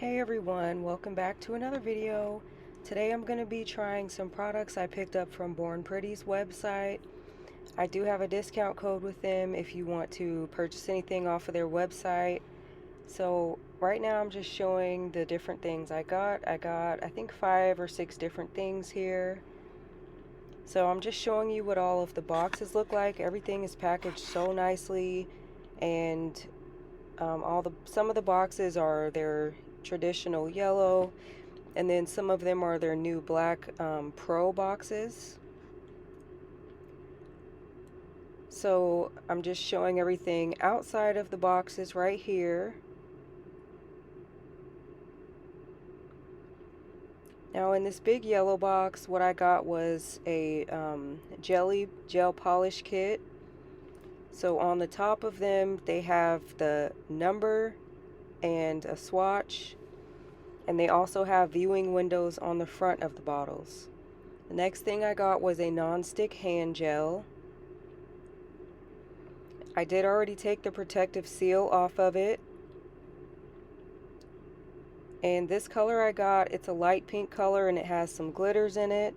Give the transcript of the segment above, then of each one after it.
Hey everyone, welcome back to another video. Today I'm going to be trying some products I picked up from Born Pretty's website. I do have a discount code with them if you want to purchase anything off of their website. So right now I'm just showing the different things I got. I think 5 or 6 different things here. So I'm just showing you what all of the boxes look like. Everything is packaged so nicely, and some of the boxes are their traditional yellow, and then some of them are their new black pro boxes. So I'm just showing everything outside of the boxes right here. Now in this big yellow box, what I got was a gel polish kit. So on the top of them they have the number and a swatch, and they also have viewing windows on the front of the bottles. The next thing I got was a non-stick hand gel. I did already take the protective seal off of it. And this color I got, it's a light pink color and it has some glitters in it.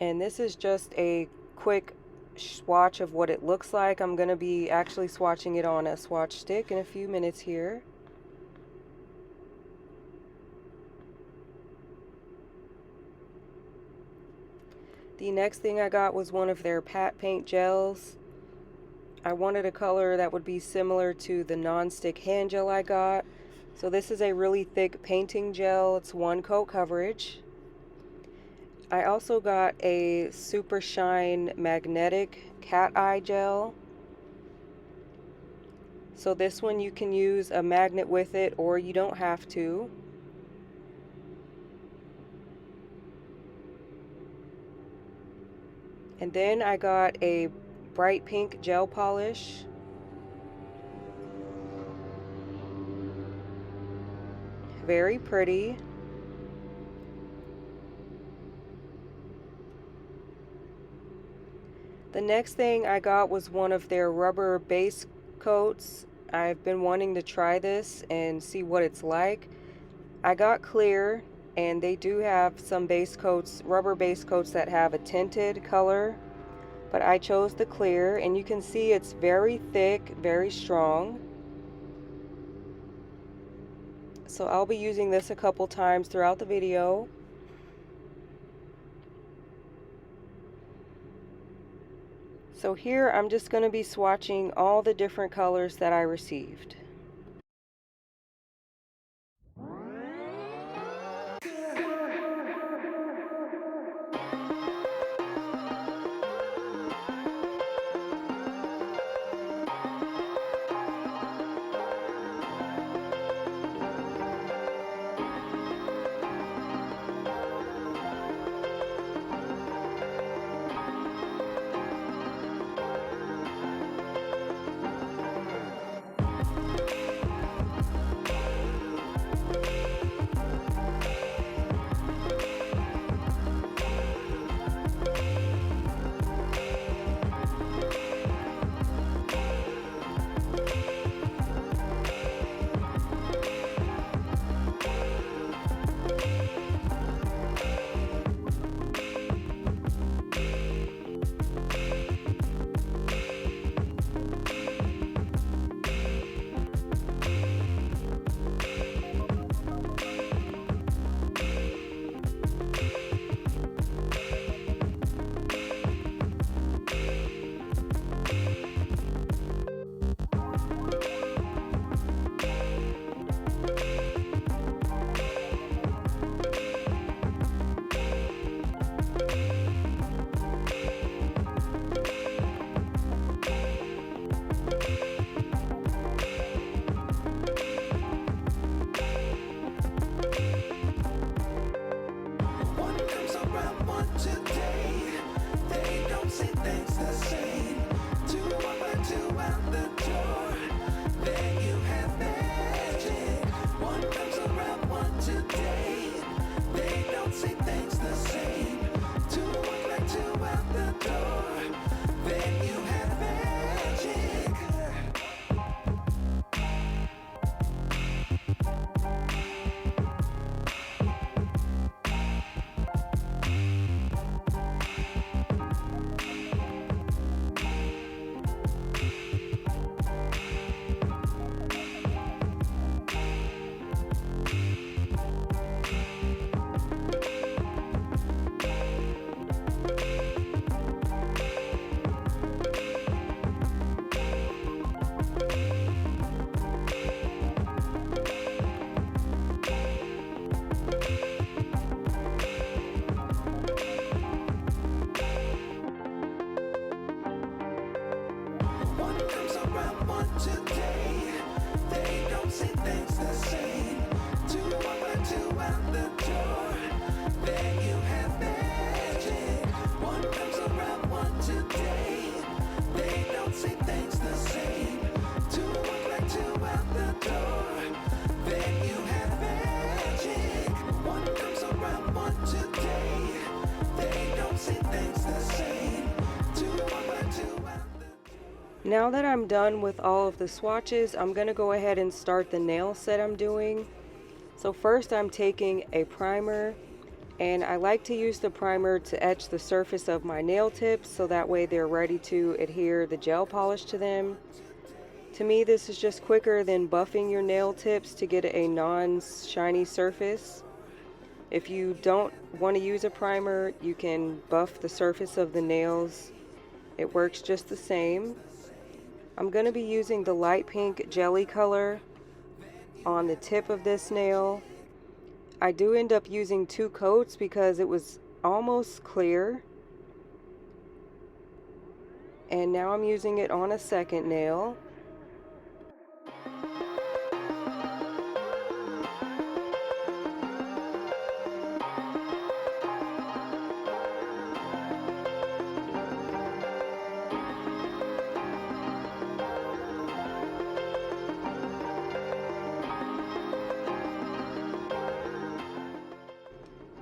And this is just a quick swatch of what it looks like. I'm going to be actually swatching it on a swatch stick in a few minutes here. The next thing I got was one of their pat paint gels. I wanted a color that would be similar to the non-stick hand gel I got. So this is a really thick painting gel. It's 1 coat coverage. I also got a super shine magnetic cat eye gel. So this one you can use a magnet with it, or you don't have to. And then I got a bright pink gel polish. Very pretty. The next thing I got was one of their rubber base coats. I've been wanting to try this and see what it's like. I got clear, and they do have some base coats, rubber base coats that have a tinted color, but I chose the clear, and you can see it's very thick, very strong. So I'll be using this a couple times throughout the video. So here I'm just going to be swatching all the different colors that I received. Now that I'm done with all of the swatches, I'm going to go ahead and start the nail set I'm doing. So first I'm taking a primer, and I like to use the primer to etch the surface of my nail tips so that way they're ready to adhere the gel polish to them. To me, this is just quicker than buffing your nail tips to get a non-shiny surface. If you don't want to use a primer, you can buff the surface of the nails. It works just the same. I'm going to be using the light pink jelly color on the tip of this nail. I do end up using 2 coats because it was almost clear. And now I'm using it on a second nail.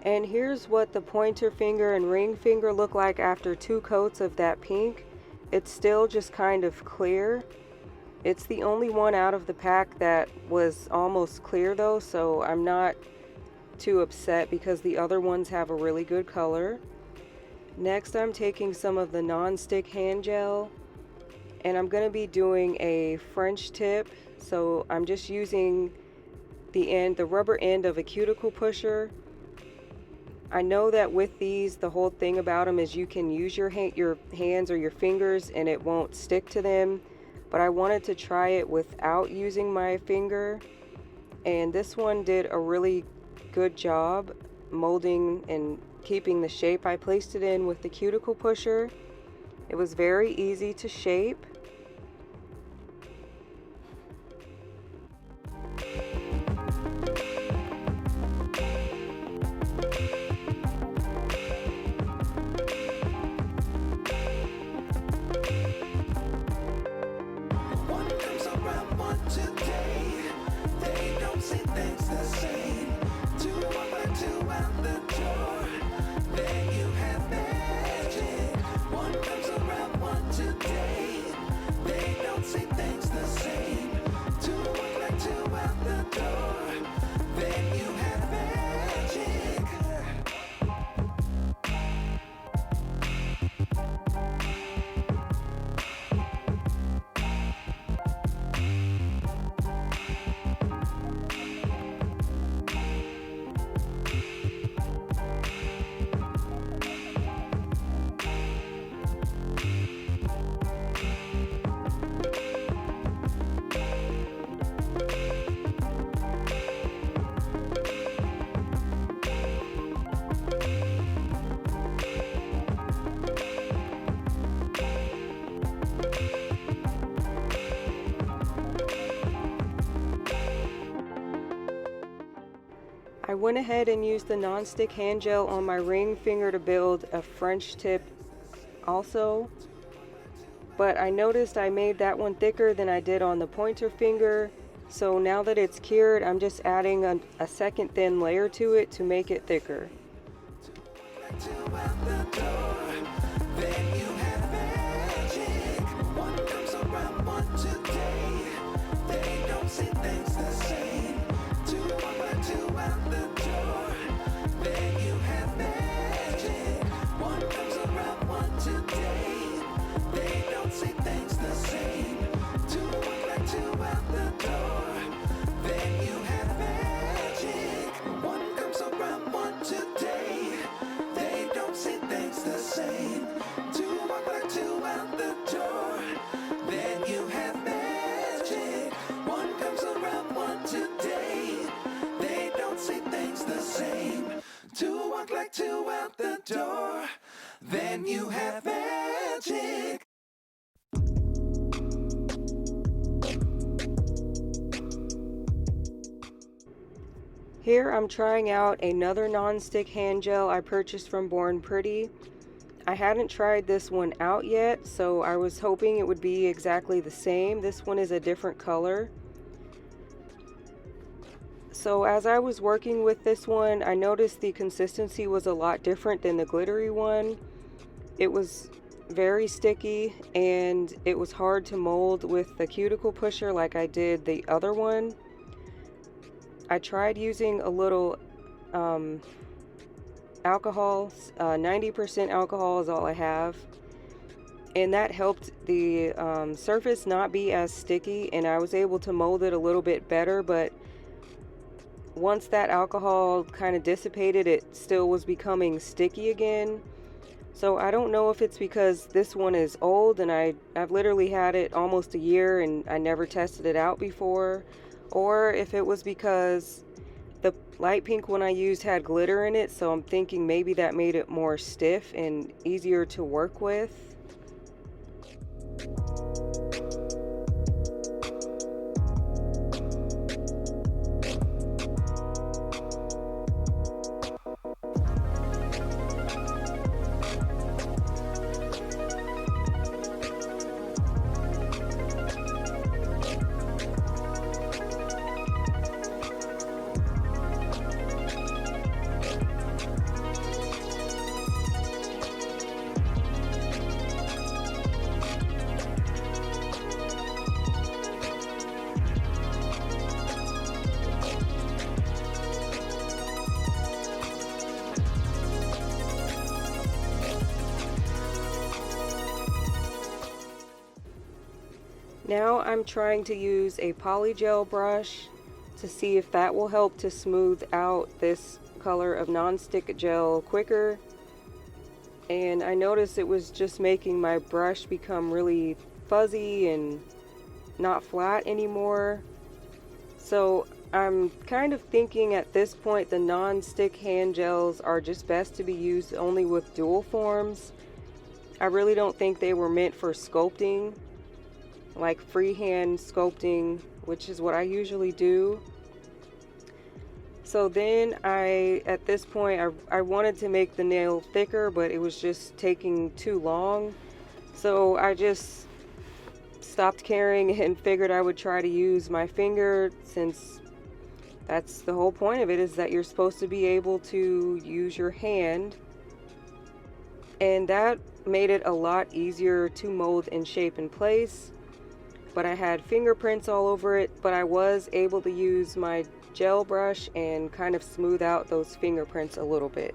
And here's what the pointer finger and ring finger look like after 2 coats of that pink. It's still just kind of clear. It's the only one out of the pack that was almost clear though, so I'm not too upset because the other ones have a really good color. Next, I'm taking some of the non-stick hand gel, and I'm going to be doing a French tip. So I'm just using the rubber end of a cuticle pusher. I know that with these, the whole thing about them is you can use your hands or your fingers and it won't stick to them, but I wanted to try it without using my finger, and this one did a really good job molding and keeping the shape I placed it in with the cuticle pusher. It was very easy to shape. I went ahead and used the non-stick hand gel on my ring finger to build a French tip also, but I noticed I made that one thicker than I did on the pointer finger, so now that it's cured, I'm just adding a second thin layer to it to make it thicker. Like two out the door, then you have magic. Here I'm trying out another non-stick hand gel I purchased from Born Pretty. I hadn't tried this one out yet, so I was hoping it would be exactly the same. This one is a different color. So as I was working with this one, I noticed the consistency was a lot different than the glittery one. It was very sticky, and it was hard to mold with the cuticle pusher like I did the other one. I tried using a little alcohol, 90% alcohol is all I have, and that helped the surface not be as sticky, and I was able to mold it a little bit better. But once that alcohol kind of dissipated, it still was becoming sticky again. So I don't know if it's because this one is old and I've literally had it almost a year and I never tested it out before, or if it was because the light pink one I used had glitter in it, so I'm thinking maybe that made it more stiff and easier to work with. Now I'm trying to use a polygel brush to see if that will help to smooth out this color of non-stick gel quicker. And I noticed it was just making my brush become really fuzzy and not flat anymore. So I'm kind of thinking at this point the non-stick hand gels are just best to be used only with dual forms. I really don't think they were meant for sculpting, like freehand sculpting, which is what I usually do. So then at this point, I wanted to make the nail thicker, but it was just taking too long. So I just stopped caring and figured I would try to use my finger, since that's the whole point of it, is that you're supposed to be able to use your hand. And that made it a lot easier to mold and shape in place. But I had fingerprints all over it, but I was able to use my gel brush and kind of smooth out those fingerprints a little bit.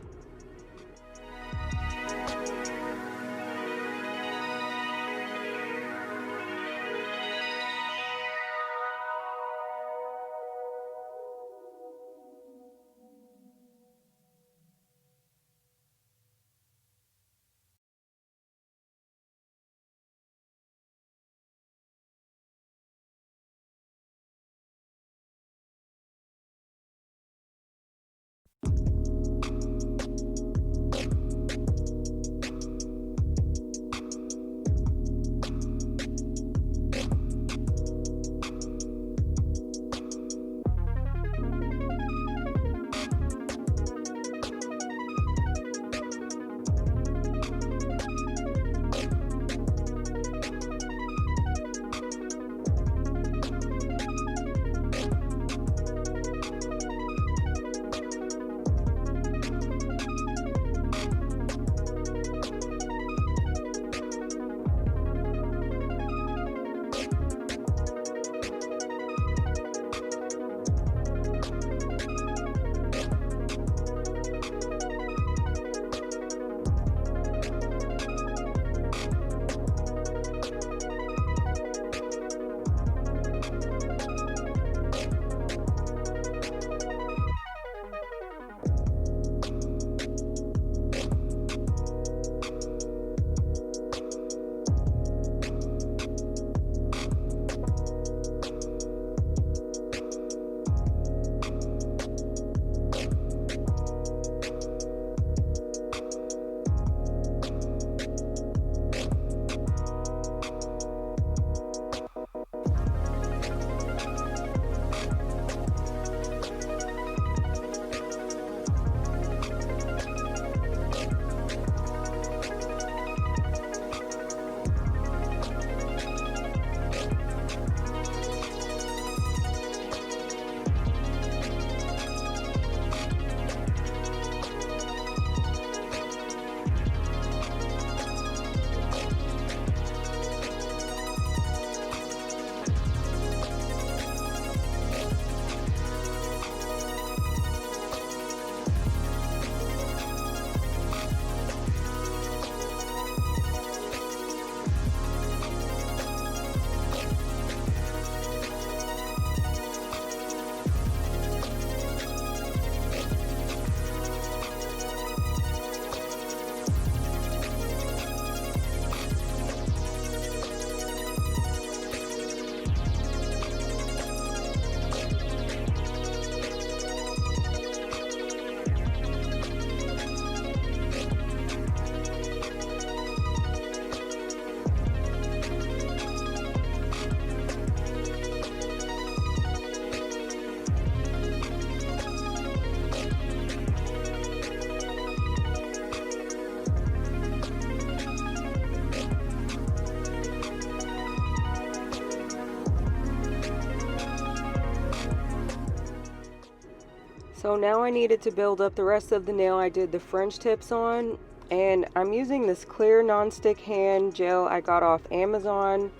So now I needed to build up the rest of the nail I did the French tips on, and I'm using this clear nonstick hand gel I got off Amazon.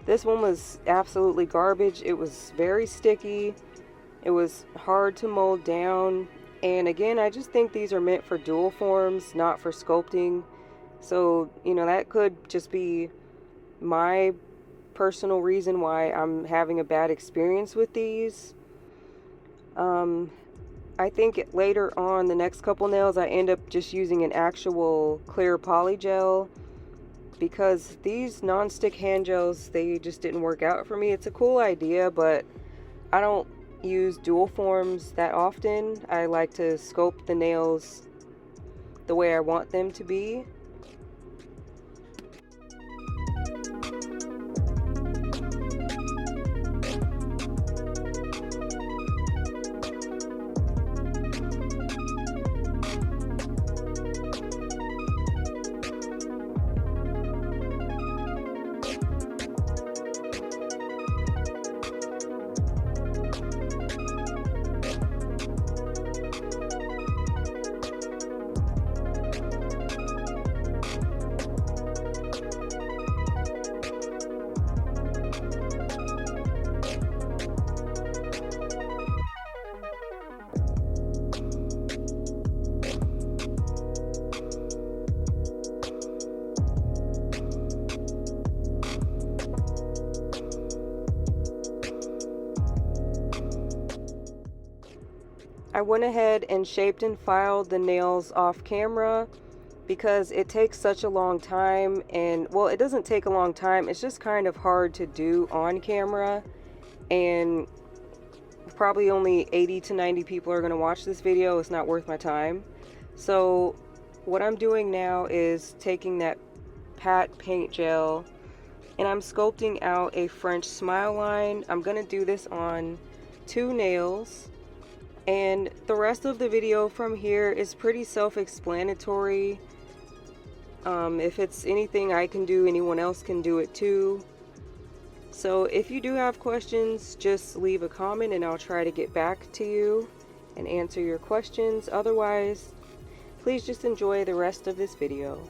This one was absolutely garbage. It was very sticky. It was hard to mold down. And again, I just think these are meant for dual forms, not for sculpting. So, you know, that could just be my personal reason why I'm having a bad experience with these. I think later on, the next couple nails, I end up just using an actual clear poly gel, because these non-stick hand gels, they just didn't work out for me. It's a cool idea, but I don't use dual forms that often. I like to sculpt the nails the way I want them to be. I went ahead and shaped and filed the nails off camera because it takes such a long time, and well, it doesn't take a long time, it's just kind of hard to do on camera, and probably only 80 to 90 people are going to watch this video. It's not worth my time. So what I'm doing now is taking that pat paint gel and I'm sculpting out a French smile line. I'm going to do this on 2 nails. And the rest of the video from here is pretty self-explanatory. If it's anything I can do, anyone else can do it too. So if you do have questions, just leave a comment and I'll try to get back to you and answer your questions. Otherwise, please just enjoy the rest of this video.